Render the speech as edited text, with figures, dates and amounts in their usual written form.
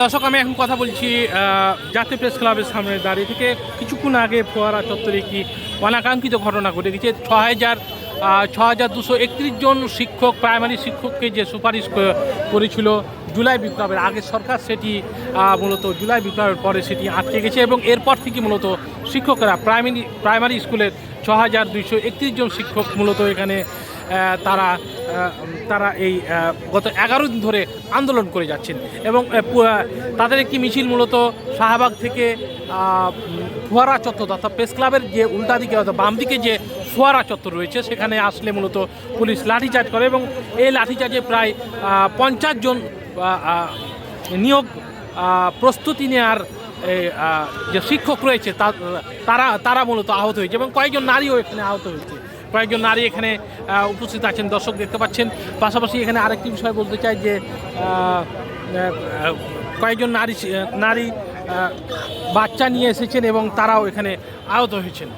দর্শক, আমি এখন কথা বলছি জাতীয় প্রেস ক্লাবের সামনে দাঁড়িয়ে থেকে। কিছুক্ষণ আগে ফোয়ারা চত্বরে একটি অনাকাঙ্ক্ষিত ঘটনা ঘটে গেছে। 6,231 জন শিক্ষক, প্রাইমারি শিক্ষককে যে সুপারিশ করেছিল জুলাই বিপ্লবের আগের সরকার, সেটি মূলত জুলাই বিপ্লবের পরে সেটি আটকে গেছে এবং এরপর থেকে মূলত শিক্ষকরা প্রাইমারি স্কুলের 6,231 জন শিক্ষক মূলত এখানে তারা এই গত 11 দিন ধরে আন্দোলন করে যাচ্ছেন এবং তাদের একটি মিছিল মূলত শাহবাগ থেকে ফোয়ারা চত্বর অর্থাৎ প্রেস ক্লাবের যে উল্টা দিকে অর্থাৎ বাম দিকে যে ফোয়ারা চত্বর রয়েছে সেখানে আসলে মূলত পুলিশ লাঠিচার্জ করে এবং এই লাঠিচার্জে প্রায় 50 জন নিয়োগ প্রস্তুতি নেওয়ার যে শিক্ষক রয়েছে তারা মূলত আহত হয়েছে এবং কয়েকজন নারীও এখানে আহত হয়েছে। কয়েকজন নারী এখানে উপস্থিত আছেন, দর্শক দেখতে পাচ্ছেন। পাশাপাশি এখানে আরেকটি বিষয় বলতে চাই যে কয়েকজন নারী বাচ্চা নিয়ে এসেছেন এবং তারাও এখানে আহত হয়েছেন।